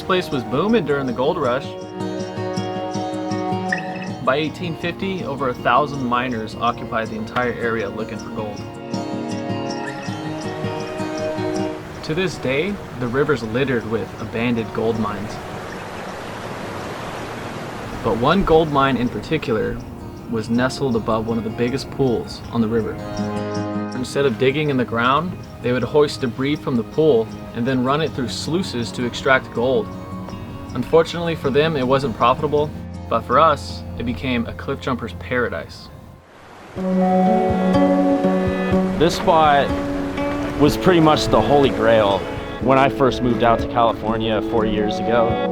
This place was booming during the gold rush. By 1850, over 1,000 miners occupied the entire area looking for gold. To this day, the river's littered with abandoned gold mines. But one gold mine in particular was nestled above one of the biggest pools on the river. Instead of digging in the ground, they would hoist debris from the pool and then run it through sluices to extract gold. Unfortunately for them, it wasn't profitable, but for us, it became a cliff jumper's paradise. This spot was pretty much the holy grail when I first moved out to California 4 years ago.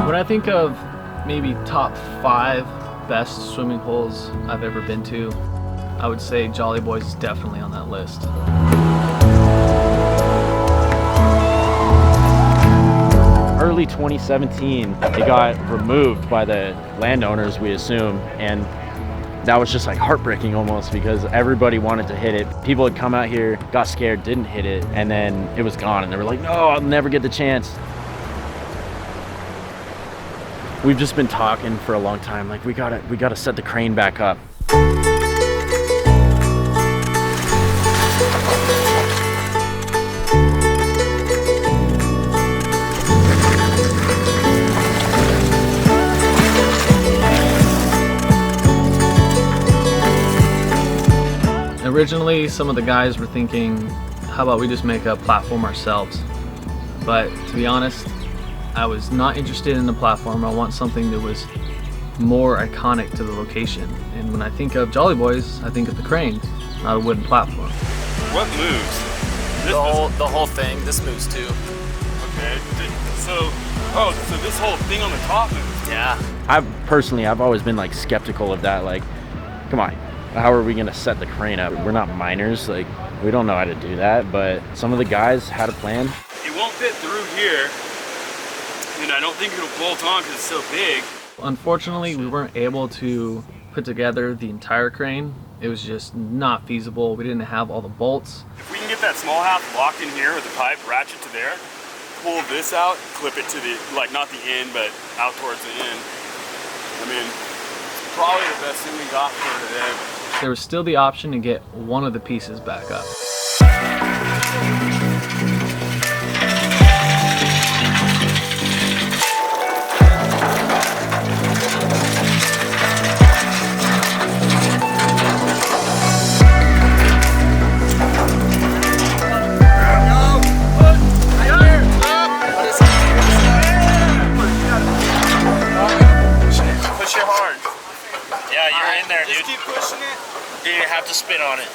When I think of maybe top 5 best swimming holes I've ever been to, I would say Jolly Boys is definitely on that list. Early 2017, it got removed by the landowners, we assume, and that was just like heartbreaking almost because everybody wanted to hit it. People had come out here, got scared, didn't hit it, and then it was gone, and they were like, no, I'll never get the chance. We've just been talking for a long time, like we gotta set the crane back up. Originally, some of the guys were thinking, how about we just make a platform ourselves? But to be honest, I was not interested in the platform. I want something that was more iconic to the location. And when I think of Jolly Boys, I think of the crane, not a wooden platform. What moves? The whole thing. This moves too. Okay. So this whole thing on the top moves. Yeah. I've always been like skeptical of that. Like, come on, how are we gonna set the crane up? We're not miners. Like, we don't know how to do that. But some of the guys had a plan. It won't fit through here, and I don't think it'll bolt on because it's so big. Unfortunately, we weren't able to put together the entire crane. It was just not feasible. We didn't have all the bolts. If we can get that small half locked in here with the pipe, ratchet to there, pull this out, clip it to the, like not the end, but out towards the end. I mean, it's probably the best thing we got for today. There was still the option to get one of the pieces back up. Just keep pushing it. You're gonna have to spin on it.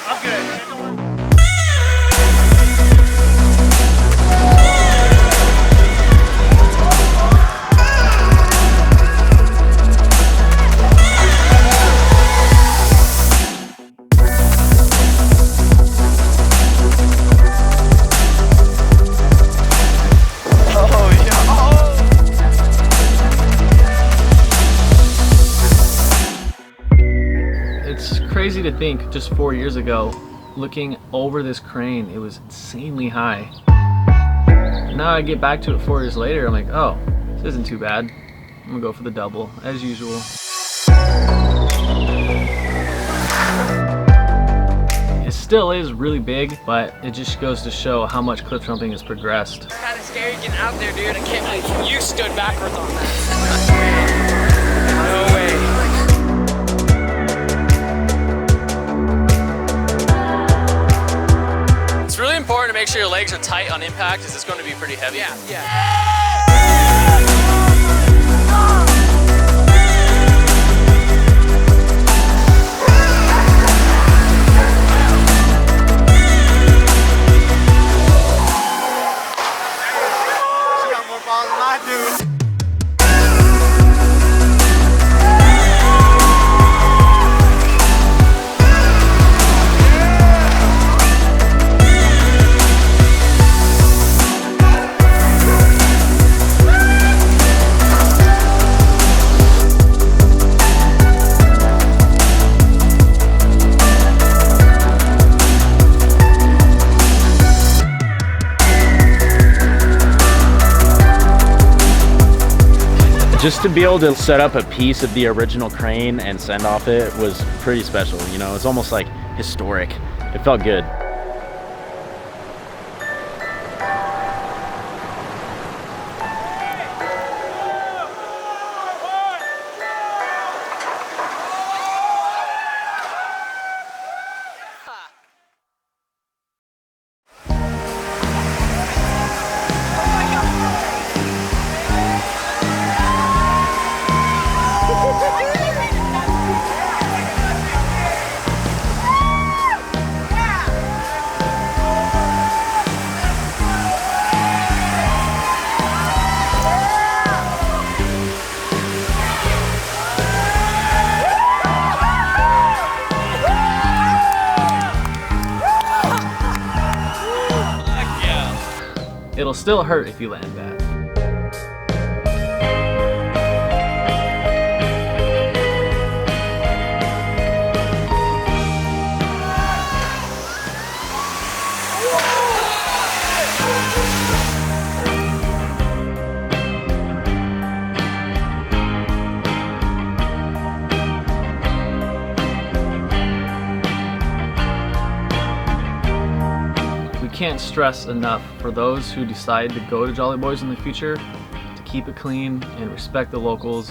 I'm good. It's crazy to think just 4 years ago, looking over this crane, it was insanely high. Now I get back to it 4 years later, I'm like, oh, this isn't too bad. I'm gonna go for the double, as usual. It still is really big, but it just goes to show how much cliff jumping has progressed. It's kind of scary getting out there, dude. I can't believe you stood backwards on that. No way. It's really important to make sure your legs are tight on impact because it's going to be pretty heavy. Yeah. Just to be able to set up a piece of the original crane and send off it was pretty special, you know, it's almost like historic. It felt good. It'll still hurt if you land bad. We can't stress enough for those who decide to go to Jolly Boys in the future to keep it clean and respect the locals.